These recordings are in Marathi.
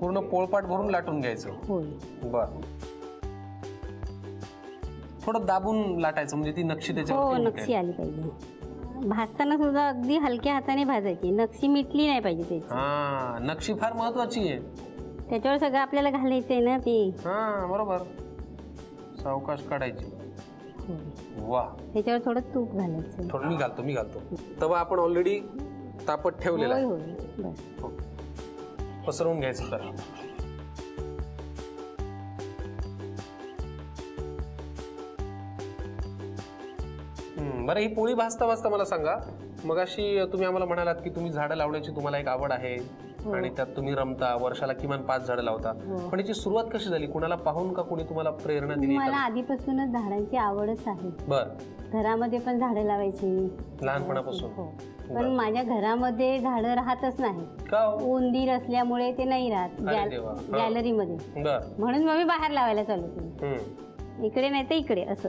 पूर्ण पोळपाट भरून लाटून घ्यायचं. होय. बर, थोडं दाबून लाटायचं म्हणजे ती नक्षी हो, त्याच्यावर नक्षी आली पाहिजे. भाजताना सुद्धा अगदी हलक्या हाताने भाजायची, नक्षी मिटली नाही पाहिजे त्याची. हा, नक्षी फार महत्वाची आहे. त्याच्यावर सगळं आपल्याला घालायचंय ना ते. हा बरोबर, सावकाश काढायची. वा, त्याच्यावर थोडं तूप घालायचं. थोडं मी घालतो. तवा आपण ऑलरेडी तापत ठेवलेला आहे. बस पसरवून घ्यायचं. तर बरं, ही पोळी भाजता भाजता मला सांगा, मगाशी तुम्ही आम्हाला म्हणालात की तुम्ही झाडं लावण्याची तुम्हाला एक आवड आहे आणि त्यात तुम्ही रमता, वर्षाला किमान 5 झाडं लावता. पण याची सुरुवात कशी झाली? कुणाला पाहून का कोणी तुम्हाला प्रेरणा दिली? मला आधीपासूनच झाडांची आवडच आहे. बर, घरामध्ये पण झाडं लावायची लहानपणापासून. पण माझ्या घरामध्ये झाडं राहतच नाही. उंदीर असल्यामुळे ते नाही राहत गॅलरीमध्ये. म्हणून मग मी बाहेर लावायला चालू केली, इकडे नाही तर इकडे असं.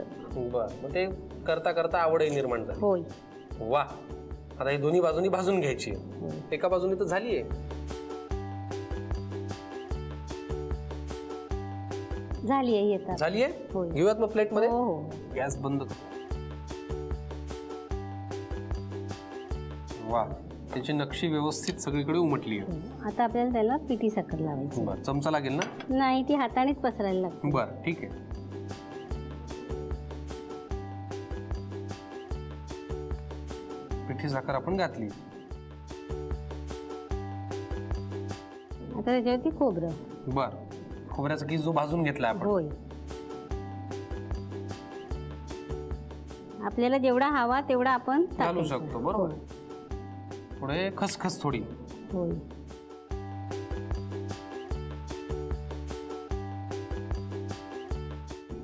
बर, मग ते करता करता आवडही निर्माण झाली. होय. वा, आता ही दोन्ही बाजूनी भाजून घ्यायची. एका बाजूनी तर झालीये. झालीये घेऊयात मग प्लेट मध्ये. गॅस बंद कर. वा, त्याची नक्षी व्यवस्थित सगळीकडे उमटली आहे. आता आपल्याला त्याला पिठी साखर लावायची. बर, चमचा लागेल ना? नाही, ती हातानेच पसरायला लागते. बर, ठीक आहे. पिठी साखर आपण घातली. आता त्याच्यावरती खोबरं. बर, खोबऱ्याचा किस जो भाजून घेतला आपण. होय. आपल्याला जेवढा हवा तेवढा आपण घालू शकतो. बरोबर. पुढे खसखस थोडी. होय.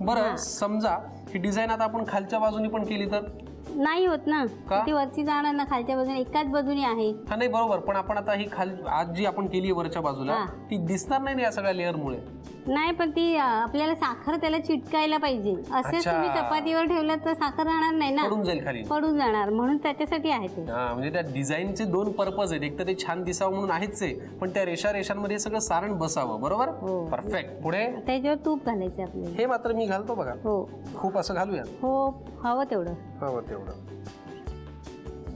बरं, समजा ही डिझाईन आता आपण खालच्या बाजूनी पण केली तर नाही होत ना, ती वरची जाणार ना, खालच्या बाजूने एकाच बाजूने आहे. हा, नाही बरोबर. पण आपण आता ही आज जी आपण केली वरच्या बाजूला ती दिसणार नाही या सगळ्या लेअर मुळे. नाही, पण ती आपल्याला साखर त्याला चिटकायला पाहिजे. असेच तुम्ही चपातीवर ठेवलं तर साखर राहणार नाही ना, पडून जाईल खाली, पडून जाणार. म्हणून त्याच्यासाठी आहे ते. म्हणजे त्या डिझाईनचे 2 पर्पज आहेत. एक तर ते छान दिसावं म्हणून आहेच आहे, पण त्या रेषांमध्ये सगळं सारण बसावं. बरोबर. परफेक्ट. पुढे त्याच्यावर तूप घालायचं आपल्याला. हे मात्र मी घालतो बघा. हो, खूप असं घालूया. हो, हवं तेवढं.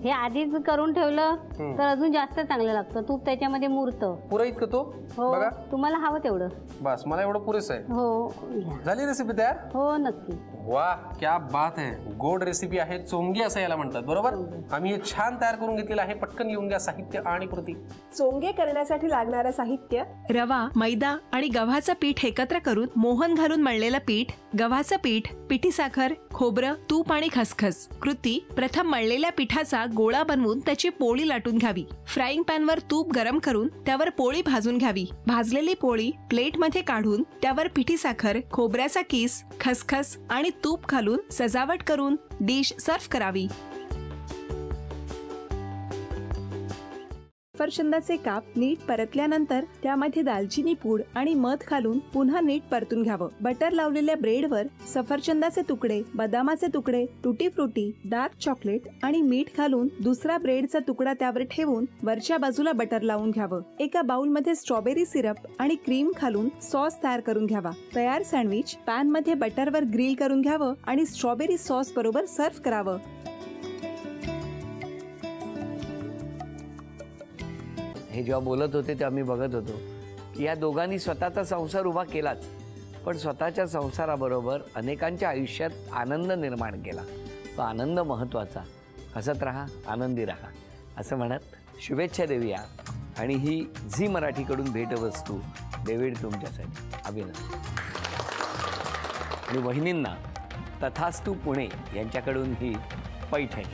हे आधीच करून ठेवलं तर अजून जास्त चांगलं लागतं. तूप त्याच्यामध्ये मुरतं. पुरं इतकं तो बघा, तुम्हाला हवं तेवढं. बस, मला एवढं पुरेसं आहे. हो, झाली रेसिपी तयार. हो, नक्की. वाह, क्या बात है. गोड रेसिपी आहे, चोंगे असं याला म्हणतात. बरोबर. आम्ही हे छान तयार करून घेतलेलं आहे. पटकन लिहून घ्या साहित्य आणि कृती. चोंगे करण्यासाठी लागणारं साहित्य: रवा, मैदा आणि गव्हाचं पीठ एकत्र करून मोहन घालून मळलेलं पीठ, गव्हाचं पीठ, पिठी साखर, खोबरं, तूप आणि खसखस. कृती: प्रथम मळलेल्या पिठाचा गोळा बनवून त्याची पोळी लाटून घ्यावी. फ्राईंग पॅनवर तूप गरम करून त्यावर पोळी भाजून घ्यावी. भाजलेली पोळी प्लेटमध्ये काढून त्यावर पिठी साखर, खोबऱ्याचा किस, खसखस आणि तूप घालून सजावट करून डिश सर्व्ह करावी. सफरचंदाचे काप नीट परतल्यानंतर त्यामध्ये दालचिनी पूड आणि मध घालून पुन्हा नीट परतून घ्यावं. बटर लावलेल्या ब्रेडवर सफरचंदाचे तुकडे, बदामाचे तुकडे, टुटी फ्रुटी, डार्क चॉकलेट आणि मीठ घालून दुसरा ब्रेडचा तुकडा त्यावर ठेवून वरच्या बाजूला बटर लावून घ्यावं. एका बाउलमध्ये स्ट्रॉबेरी सिरप आणि क्रीम घालून सॉस तयार करून घ्यावा. तयार सँडविच पॅन मध्ये बटरवर ग्रिल करून घ्यावं आणि स्ट्रॉबेरी सॉस बरोबर सर्व्ह करावं. हे जेव्हा बोलत होते तेव्हा मी बघत होतो की या दोघांनी स्वतःचा संसार उभा केलाच, पण स्वतःच्या संसाराबरोबर अनेकांच्या आयुष्यात आनंद निर्माण केला. तो आनंद महत्त्वाचा. हसत राहा, आनंदी राहा असं म्हणत शुभेच्छा देऊया. आणि ही झी मराठीकडून भेटवस्तू डेव्हिड तुमच्यासाठी. अभिनंदन. आणि वहिनींना तथास्तू पुणे यांच्याकडून ही पैठणी.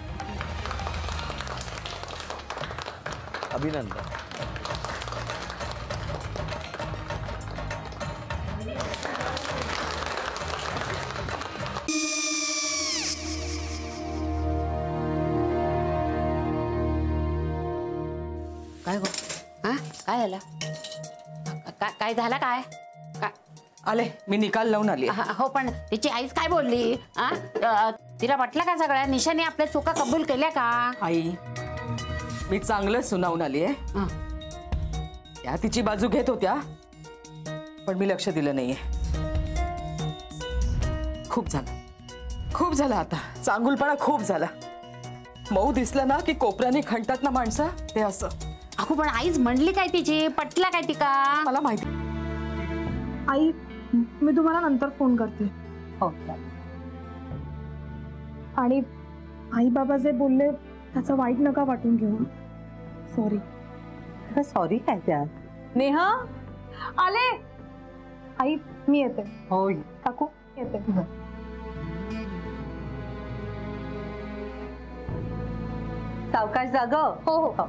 अभिनंदन. काय गो? काय झालं? काय झालं? काय आले, मी निकाल लावून आली. हो, पण तिची आईच काय बोलली? तिला वाटलं का सगळ्या निशाने आपल्या चुका कबूल केल्या का? आई, मी चांगलं सुनावून आली आहे. त्या तिची बाजू घेत होत्या, पण मी लक्ष दिलं नाहीये. खूप झालं आता. चांगुलपणा खूप झाला. मऊ दिसलं ना की कोपऱ्याने खणतात ना माणसं, ते असं. अहो पण आईच म्हणली काय तिची, पटला काय तिका? मला माहिती. आई, मी तुम्हाला नंतर फोन करते. हो. आणि आई बाबा जे बोलले त्याचं वाईट नका वाटून घेऊ. सॉरी. सॉरी काय त्या? नेहा आले. आई मी येते. होय काकू येते. सावकाश जाग. हो हो.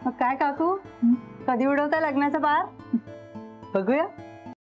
मग काय काकू, कधी उडवता लग्नाचा बार? बघूया.